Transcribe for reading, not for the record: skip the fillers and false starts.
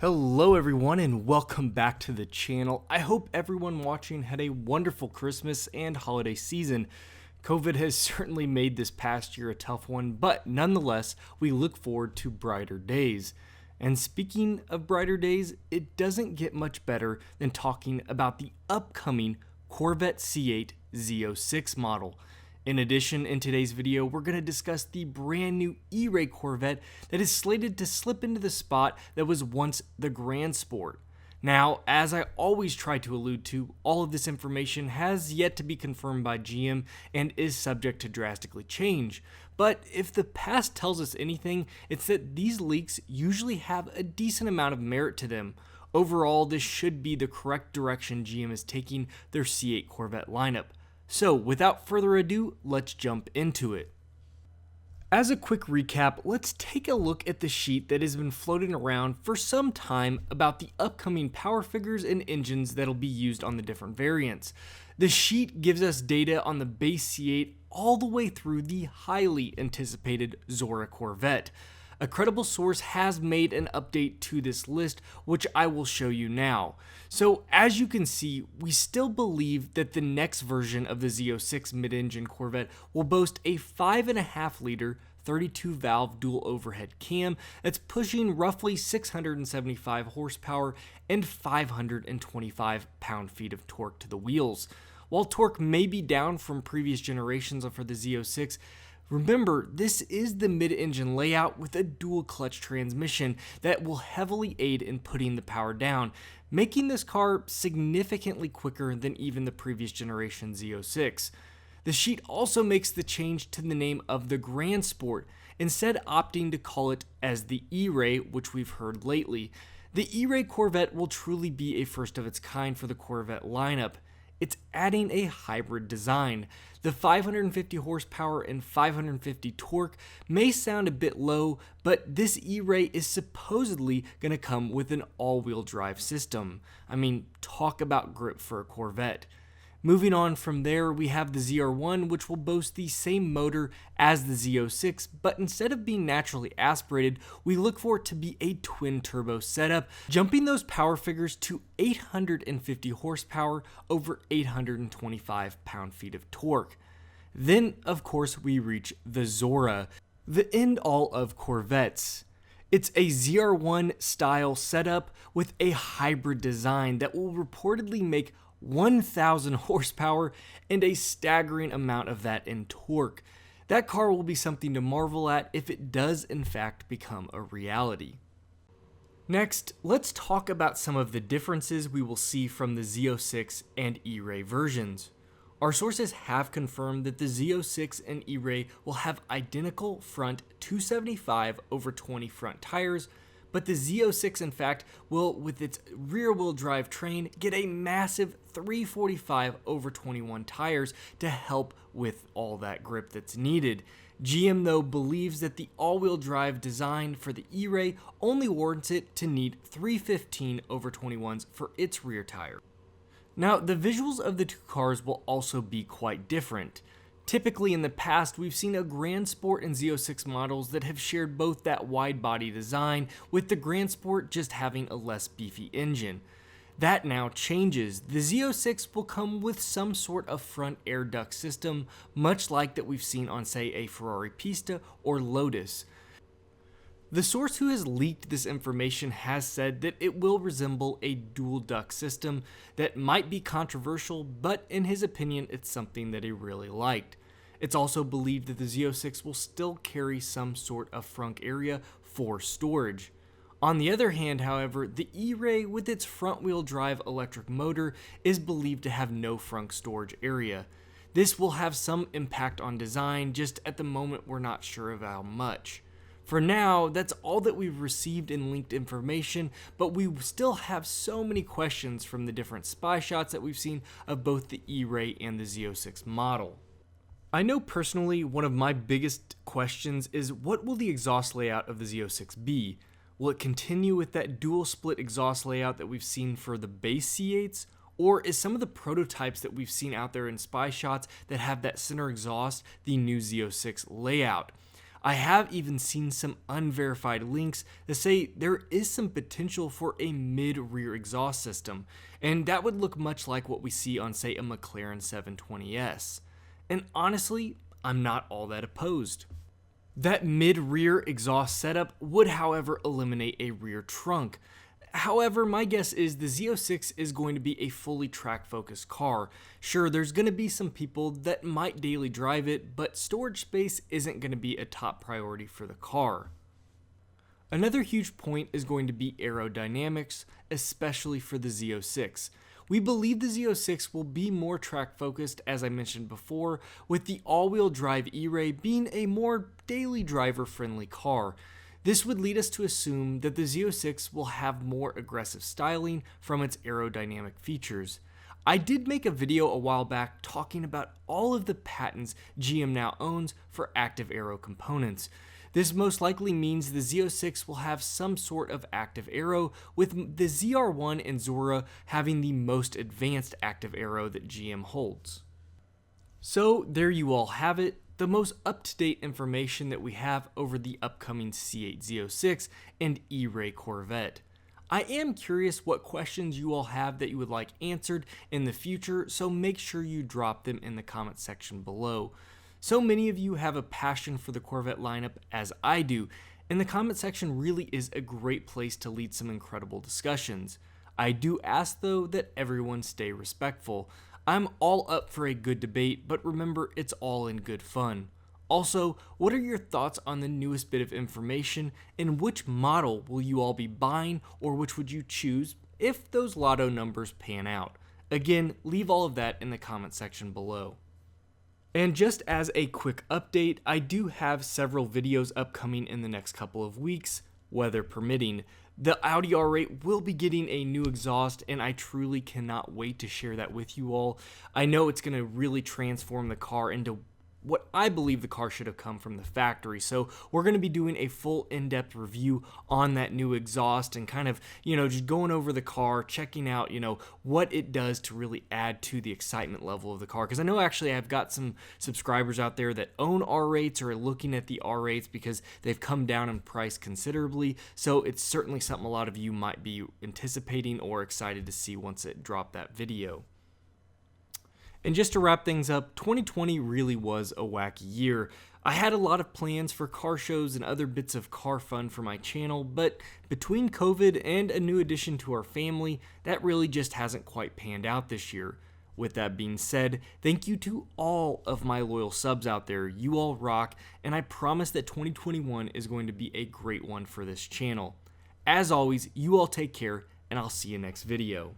Hello everyone and welcome back to the channel. I hope everyone watching had a wonderful Christmas and holiday season. COVID has certainly made this past year a tough one, but nonetheless, we look forward to brighter days. And speaking of brighter days, it doesn't get much better than talking about the upcoming Corvette C8 Z06 model. In addition, in today's video, we're going to discuss the brand new E-Ray Corvette that is slated to slip into the spot that was once the Grand Sport. Now, as I always try to allude to, all of this information has yet to be confirmed by GM and is subject to drastically change. But if the past tells us anything, it's that these leaks usually have a decent amount of merit to them. Overall, this should be the correct direction GM is taking their C8 Corvette lineup. So, without further ado, let's jump into it. As a quick recap, let's take a look at the sheet that has been floating around for some time about the upcoming power figures and engines that'll be used on the different variants. The sheet gives us data on the base C8 all the way through the highly anticipated Zora Corvette. A credible source has made an update to this list, which I will show you now. So as you can see, we still believe that the next version of the Z06 mid-engine Corvette will boast a 5.5 liter 32 valve dual overhead cam that's pushing roughly 675 horsepower and 525 pound-feet of torque to the wheels. While torque may be down from previous generations for the Z06, remember, this is the mid-engine layout with a dual clutch transmission that will heavily aid in putting the power down, making this car significantly quicker than even the previous generation Z06. The sheet also makes the change to the name of the Grand Sport, instead opting to call it as the E-Ray, which we've heard lately. The E-Ray Corvette will truly be a first of its kind for the Corvette lineup. It's adding a hybrid design. The 550 horsepower and 550 torque may sound a bit low, but this E-Ray is supposedly going to come with an all-wheel drive system. I mean, talk about grip for a Corvette. Moving on from there, we have the ZR1, which will boast the same motor as the Z06, but instead of being naturally aspirated, we look for it to be a twin-turbo setup, jumping those power figures to 850 horsepower over 825 pound-feet of torque. Then, of course, we reach the Zora, the end-all of Corvettes. It's a ZR1 style setup with a hybrid design that will reportedly make 1,000 horsepower and a staggering amount of that in torque. That car will be something to marvel at if it does in fact become a reality. Next, let's talk about some of the differences we will see from the Z06 and E-Ray versions. Our sources have confirmed that the Z06 and E-Ray will have identical front 275/20 front tires, but the Z06 in fact will, with its rear-wheel drive train, get a massive 345/21 tires to help with all that grip that's needed. GM though believes that the all-wheel drive design for the E-Ray only warrants it to need 315/21s for its rear tire. Now, the visuals of the two cars will also be quite different. Typically in the past, we've seen a Grand Sport and Z06 models that have shared both that wide body design, with the Grand Sport just having a less beefy engine. That now changes. The Z06 will come with some sort of front air duct system, much like that we've seen on, say, a Ferrari Pista or Lotus. The source who has leaked this information has said that it will resemble a dual duct system that might be controversial, but in his opinion, it's something that he really liked. It's also believed that the Z06 will still carry some sort of frunk area for storage. On the other hand, however, the E-Ray with its front-wheel drive electric motor is believed to have no frunk storage area. This will have some impact on design, just at the moment we're not sure of how much. For now, that's all that we've received in linked information, but we still have so many questions from the different spy shots that we've seen of both the E-Ray and the Z06 model. I know personally one of my biggest questions is, what will the exhaust layout of the Z06 be? Will it continue with that dual split exhaust layout that we've seen for the base C8s? Or is some of the prototypes that we've seen out there in spy shots that have that center exhaust the new Z06 layout? I have even seen some unverified links that say there is some potential for a mid-rear exhaust system, and that would look much like what we see on, say, a McLaren 720S. And honestly, I'm not all that opposed. That mid-rear exhaust setup would, however, eliminate a rear trunk. However, my guess is the Z06 is going to be a fully track-focused car. Sure, there's going to be some people that might daily drive it, but storage space isn't going to be a top priority for the car. Another huge point is going to be aerodynamics, especially for the Z06. We believe the Z06 will be more track-focused, as I mentioned before, with the all-wheel drive E-Ray being a more daily driver-friendly car. This would lead us to assume that the Z06 will have more aggressive styling from its aerodynamic features. I did make a video a while back talking about all of the patents GM now owns for active aero components. This most likely means the Z06 will have some sort of active aero, with the ZR1 and Zora having the most advanced active aero that GM holds. So there you all have it. The most up-to-date information that we have over the upcoming C8 Z06 and E-Ray Corvette. I am curious what questions you all have that you would like answered in the future, so make sure you drop them in the comment section below. So many of you have a passion for the Corvette lineup, as I do, and the comment section really is a great place to lead some incredible discussions. I do ask, though, that everyone stay respectful. I'm all up for a good debate, but remember, it's all in good fun. Also, what are your thoughts on the newest bit of information, and which model will you all be buying, or which would you choose if those lotto numbers pan out? Again, leave all of that in the comment section below. And just as a quick update, I do have several videos upcoming in the next couple of weeks, weather permitting. The Audi R8 will be getting a new exhaust, and I truly cannot wait to share that with you all. I know it's going to really transform the car into what I believe the car should have come from the factory. So we're going to be doing a full in-depth review on that new exhaust and kind of, just going over the car, checking out, what it does to really add to the excitement level of the car. Because I know actually I've got some subscribers out there that own R8s or are looking at the R8s because they've come down in price considerably. So it's certainly something a lot of you might be anticipating or excited to see once it dropped that video. And just to wrap things up, 2020 really was a wacky year. I had a lot of plans for car shows and other bits of car fun for my channel, but between COVID and a new addition to our family, that really just hasn't quite panned out this year. With that being said, thank you to all of my loyal subs out there. You all rock, and I promise that 2021 is going to be a great one for this channel. As always, you all take care, and I'll see you next video.